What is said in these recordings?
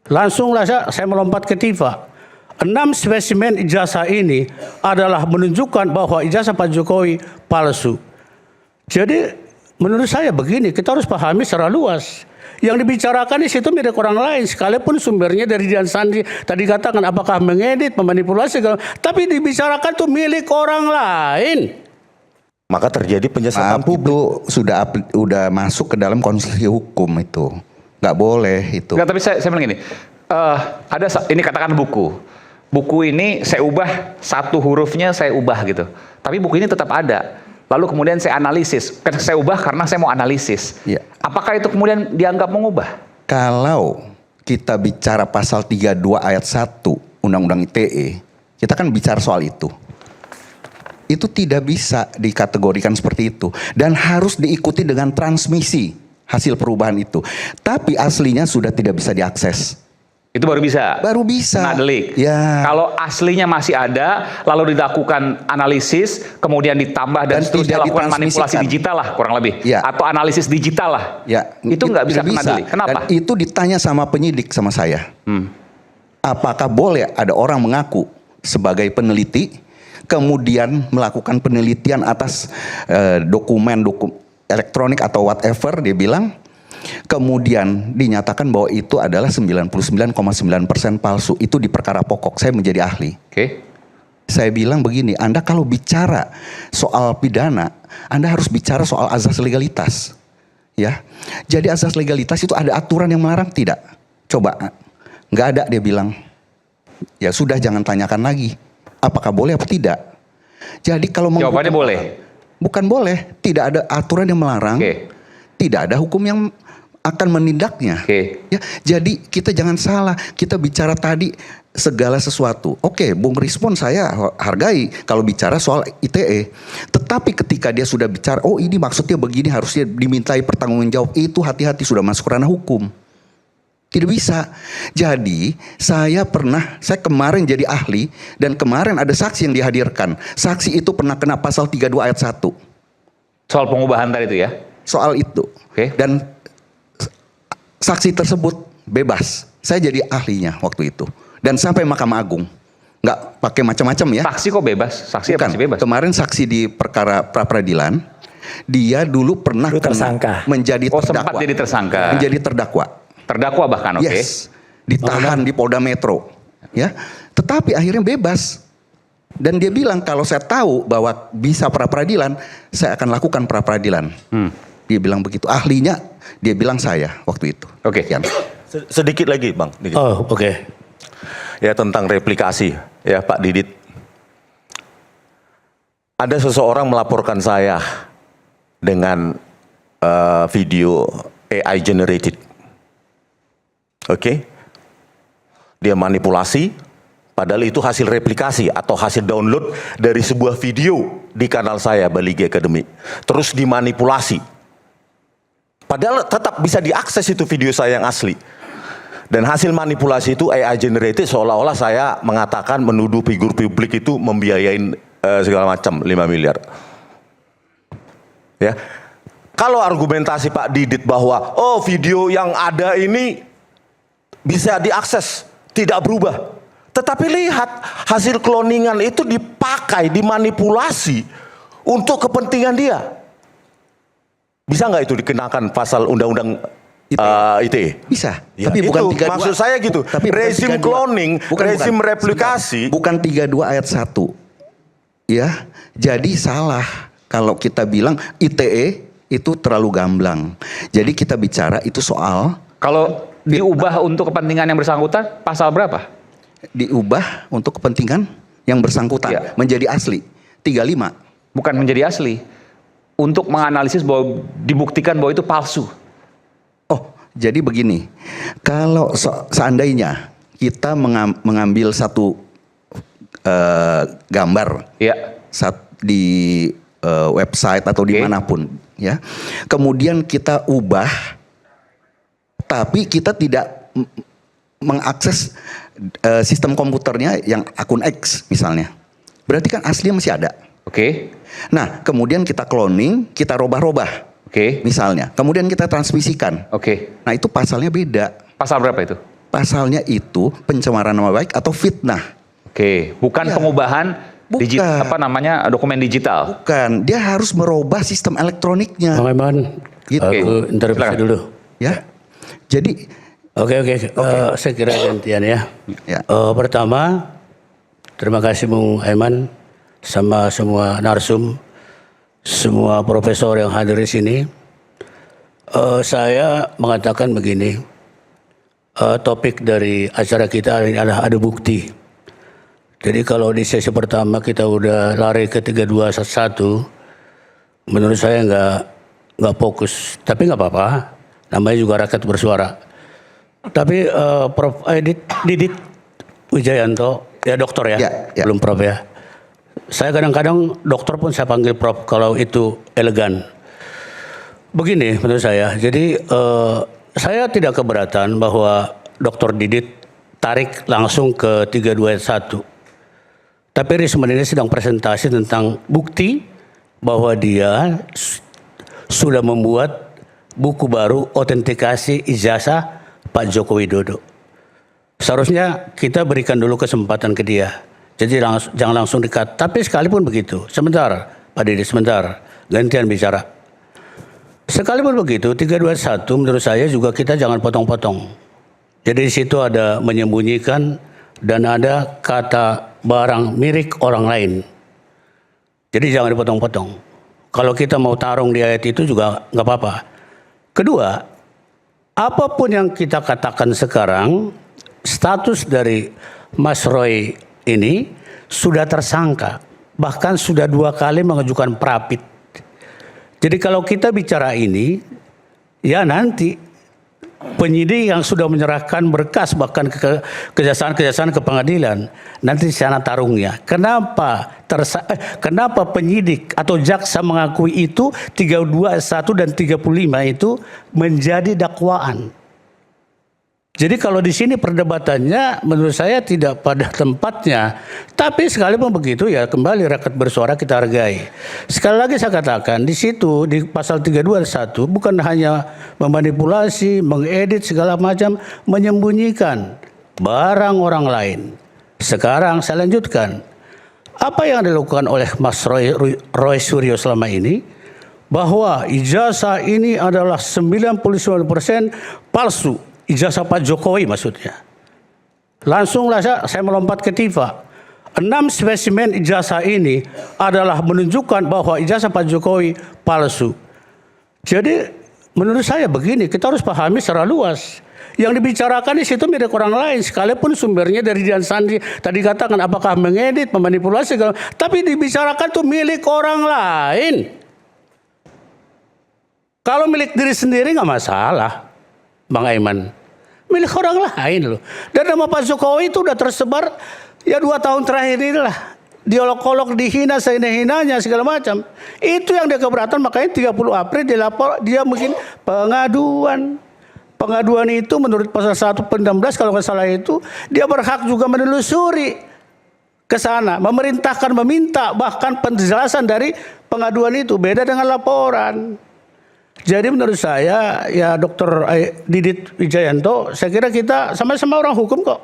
Langsunglah saya melompat ke Tifa. 6 spesimen ijazah ini adalah menunjukkan bahwa ijazah Pak Jokowi palsu. Jadi menurut saya begini, kita harus pahami secara luas. Yang dibicarakan di situ milik orang lain, sekalipun sumbernya dari Dian Sandi tadi katakan apakah mengedit, memanipulasi, tapi dibicarakan itu milik orang lain. Maka terjadi penyesatan publik. Itu sudah masuk ke dalam konstruksi hukum itu, nggak boleh itu. Nggak, tapi saya bilang gini, ini katakan buku ini saya ubah satu hurufnya, saya ubah gitu, tapi buku ini tetap ada. Lalu kemudian saya analisis, saya ubah karena saya mau analisis. Ya. Apakah itu kemudian dianggap mengubah? Kalau kita bicara pasal 32 ayat 1 Undang-Undang ITE, kita kan bicara soal itu. Itu tidak bisa dikategorikan seperti itu. Dan harus diikuti dengan transmisi hasil perubahan itu. Tapi aslinya sudah tidak bisa diakses. Itu baru bisa? Baru bisa. Kena delik. Ya. Kalau aslinya masih ada, lalu dilakukan analisis, kemudian ditambah dan seterusnya lakukan manipulasi digital lah kurang lebih. Ya. Atau analisis digital lah. Ya. Itu nggak bisa kena delik. Kenapa? Dan itu ditanya sama penyidik sama saya. Apakah boleh ada orang mengaku sebagai peneliti, kemudian melakukan penelitian atas dokumen elektronik atau whatever, dia bilang, kemudian dinyatakan bahwa itu adalah 99,9% palsu. Itu di perkara pokok, saya menjadi ahli. Saya bilang begini, Anda kalau bicara soal pidana, Anda harus bicara soal azas legalitas. Ya, jadi azas legalitas itu ada aturan yang melarang? Tidak. Coba, nggak ada, dia bilang. Ya sudah, jangan tanyakan lagi. Apakah boleh atau tidak? Jadi kalau jawabannya boleh. Bukan boleh, tidak ada aturan yang melarang. Tidak ada hukum yang akan menindaknya. Ya, jadi kita jangan salah, kita bicara tadi segala sesuatu. Oke, Bung Rizwan saya hargai kalau bicara soal ITE. Tetapi ketika dia sudah bicara, oh ini maksudnya begini, harusnya dimintai pertanggungjawab, itu hati-hati, sudah masuk ranah hukum. Tidak bisa. Jadi saya kemarin jadi ahli, dan kemarin ada saksi yang dihadirkan. Saksi itu pernah kena pasal 32 ayat 1. Soal pengubahan tadi itu ya? Soal itu. Dan saksi tersebut bebas. Saya jadi ahlinya waktu itu. Dan sampai Mahkamah Agung. Nggak pakai macam-macam ya. Saksi kok bebas? Saksi apa sih bebas? Kemarin saksi di perkara pra-peradilan, dia dulu pernah menjadi terdakwa. Sempat jadi tersangka. Menjadi terdakwa. Terdakwa bahkan, Yes. Ditahan di Polda Metro. Ya. Tetapi akhirnya bebas. Dan dia bilang, kalau saya tahu bahwa bisa pra-peradilan, saya akan lakukan pra-peradilan. Dia bilang begitu. Ahlinya, dia bilang saya waktu itu. Sedikit lagi Bang. Ya, tentang replikasi ya Pak Didit. Ada seseorang melaporkan saya dengan video AI generated. Dia manipulasi, padahal itu hasil replikasi atau hasil download dari sebuah video di kanal saya, Baligi Academy. Terus dimanipulasi. Padahal tetap bisa diakses itu video saya yang asli. Dan hasil manipulasi itu AI generated, seolah-olah saya mengatakan menuduh figur publik itu membiayain segala macam 5 miliar. Ya. Kalau argumentasi Pak Didit bahwa video yang ada ini bisa diakses, tidak berubah. Tetapi lihat, hasil cloningan itu dipakai, dimanipulasi untuk kepentingan dia. Bisa nggak itu dikenakan pasal undang-undang ITE? Bisa. Ya, tapi bukan 32. Maksud saya gitu. Tapi rezim cloning, rezim replikasi. Bukan 32 ayat 1. Ya, jadi salah kalau kita bilang ITE itu terlalu gamblang. Jadi kita bicara itu soal kalau diubah untuk kepentingan yang bersangkutan, pasal berapa? Diubah untuk kepentingan yang bersangkutan menjadi asli 35. Bukan menjadi asli, untuk menganalisis bahwa dibuktikan bahwa itu palsu. Oh, jadi begini, kalau seandainya kita mengambil satu gambar di website atau dimanapun, ya, kemudian kita ubah, tapi kita tidak mengakses sistem komputernya yang akun X misalnya, berarti kan aslinya masih ada. Nah, kemudian kita cloning, kita robah-robah, misalnya, kemudian kita transmisikan. Nah, itu pasalnya beda. Pasal berapa itu? pasalnya itu pencemaran nama baik atau fitnah. Oke, bukan Ya. pengubahan Bukan. dokumen digital. Bukan, dia harus merubah sistem elektroniknya. Bang Aiman, Gitu. aku interupsi Silakan. dulu. Ya. Jadi Oke. Saya kira gantian ya. Ya. Pertama, terima kasih Bung Aiman sama semua narsum, semua profesor yang hadir di sini. Saya mengatakan begini, topik dari acara kita ini adalah adu bukti. Jadi kalau di sesi pertama kita udah lari ke 3-2-1, menurut saya nggak fokus. Tapi nggak apa-apa, namanya juga rakyat bersuara. Tapi Prof. Didit Wijayanto, ya dokter ya, Ya. belum Prof ya. Saya kadang-kadang dokter pun saya panggil Prof kalau itu elegan. Begini menurut saya, jadi saya tidak keberatan bahwa Dokter Didit tarik langsung ke 3-2-1. Tapi Risman ini sedang presentasi tentang bukti bahwa dia sudah membuat buku baru otentikasi ijazah Pak Joko Widodo. Seharusnya kita berikan dulu kesempatan ke dia. Jadi jangan langsung dekat. Tapi sekalipun begitu, sebentar Pak Didit, sebentar, gantian bicara. Sekalipun begitu, 3-2-1 menurut saya juga kita jangan potong-potong. Jadi di situ ada menyembunyikan dan ada kata barang milik orang lain. Jadi jangan dipotong-potong. Kalau kita mau tarung di ayat itu juga nggak apa-apa. Kedua, apapun yang kita katakan sekarang, status dari Mas Roy ini sudah tersangka. Bahkan sudah 2 kali mengajukan prapit. Jadi kalau kita bicara ini, ya nanti penyidik yang sudah menyerahkan berkas bahkan ke kejaksaan ke pengadilan, nanti sana tarungnya. Kenapa penyidik atau jaksa mengakui itu 321 dan 35 itu menjadi dakwaan? Jadi kalau di sini perdebatannya menurut saya tidak pada tempatnya. Tapi sekalipun begitu ya kembali rakyat bersuara kita hargai. Sekali lagi saya katakan di situ di pasal 321 bukan hanya memanipulasi, mengedit segala macam, menyembunyikan barang orang lain. Sekarang saya lanjutkan. Apa yang dilakukan oleh Mas Roy Suryo selama ini? Bahwa ijazah ini adalah 99% palsu. Ijazah Pak Jokowi maksudnya. Langsunglah saya melompat ke TIFA. 6 spesimen ijazah ini adalah menunjukkan bahwa ijazah Pak Jokowi palsu. Jadi menurut saya begini, kita harus pahami secara luas. Yang dibicarakan di situ milik orang lain, sekalipun sumbernya dari Dian Sandi tadi katakan apakah mengedit, memanipulasi, tapi dibicarakan itu milik orang lain. Kalau milik diri sendiri nggak masalah, Bang Aiman. Milik orang lain loh. Dan nama Pak Jokowi itu udah tersebar ya 2 tahun terakhir inilah. Diolok-olok, dihina, sehina-hinanya segala macam. Itu yang dia keberatan, makanya 30 April dia mungkin pengaduan. Pengaduan itu menurut pasal 116 kalau nggak salah itu, dia berhak juga menelusuri ke sana, memerintahkan, meminta bahkan penjelasan dari pengaduan itu. Beda dengan laporan. Jadi menurut saya ya Dr. Didit Wijayanto, saya kira kita sama-sama orang hukum kok.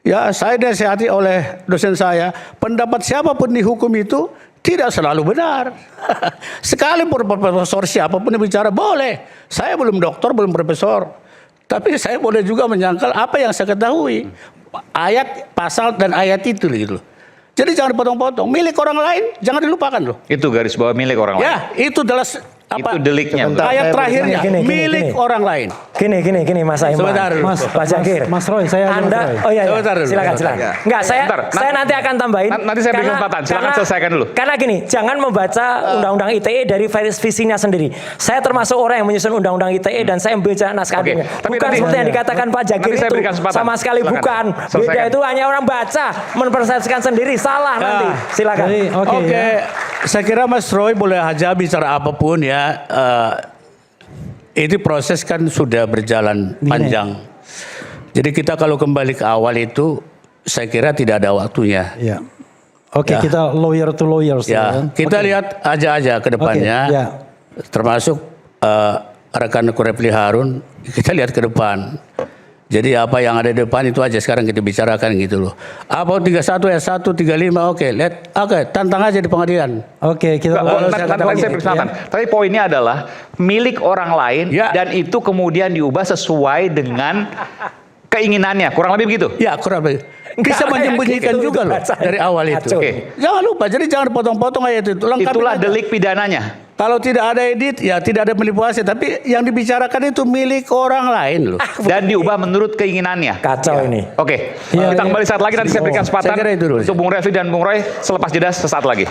Ya saya dinasihati oleh dosen saya, pendapat siapapun di hukum itu tidak selalu benar. Sekalipun profesor siapapun yang bicara boleh. Saya belum doktor, belum profesor. Tapi saya boleh juga menyangkal apa yang saya ketahui. Ayat, pasal dan ayat itu gitu loh. Jadi jangan dipotong-potong. Milik orang lain jangan dilupakan loh. Itu garis bawah milik orang lain. Ya itu adalah Itu deliknya. Sebentar. ayat Saya terakhirnya gini, milik orang lain. Gini Mas Aiman. Sebentar dulu. Pak Jagir. Mas Roy, saya Anda, Mas Roy. oh iya, Sebentar dulu. silakan. Enggak, Sebentar, saya nanti akan tambahin. Nanti saya beri kesempatan. Silakan selesaikan dulu. Karena gini, jangan membaca Undang-Undang ITE dari visinya sendiri. Saya termasuk orang yang menyusun Undang-Undang ITE dan saya membaca naskah Oke, adanya. tapi Bukan nanti- seperti yang dikatakan Pak Jagir nanti saya itu berikan kesempatan. sama sekali Silakan. bukan. Beda Selesaikan. itu hanya orang baca mempersepsikan sendiri, salah nanti. Silakan. Jadi, Oke, ya. saya kira Mas Roy boleh aja bicara apapun ya. Ini proses kan sudah berjalan panjang. Jadi kita kalau kembali ke awal itu, saya kira tidak ada waktunya. Ya. Oke, Ya. kita lawyer to lawyers. Ya, kita lihat aja ke depannya. Oke, ya. Termasuk rekan Refli Harun, kita lihat ke depan. Jadi apa yang ada di depan itu aja sekarang kita bicarakan gitu loh. Apa 31 ayat 1 35 oke, tantang aja di pengadilan. Oke, kita Nanti saya perkenalkan. Tapi poinnya adalah milik orang lain Ya. dan itu kemudian diubah sesuai dengan keinginannya. Kurang lebih begitu. Ya, kurang lebih. Bisa Nggak menyembunyikan kayak gitu juga loh bacanya. dari awal itu. Kacau. Oke. Jangan lupa, jadi jangan potong-potong ayat itu. Lengkapin Itulah aja. delik pidananya. Kalau tidak ada edit, ya tidak ada manipulasi. Tapi yang dibicarakan itu milik orang lain loh. Dan diubah menurut keinginannya. Kacau ini. Oke, Iya, kita iya. kembali saat lagi nanti saya berikan kesempatan Saya kira itu dulu. untuk Bung Refli dan Bung Roy selepas jeda sesaat lagi.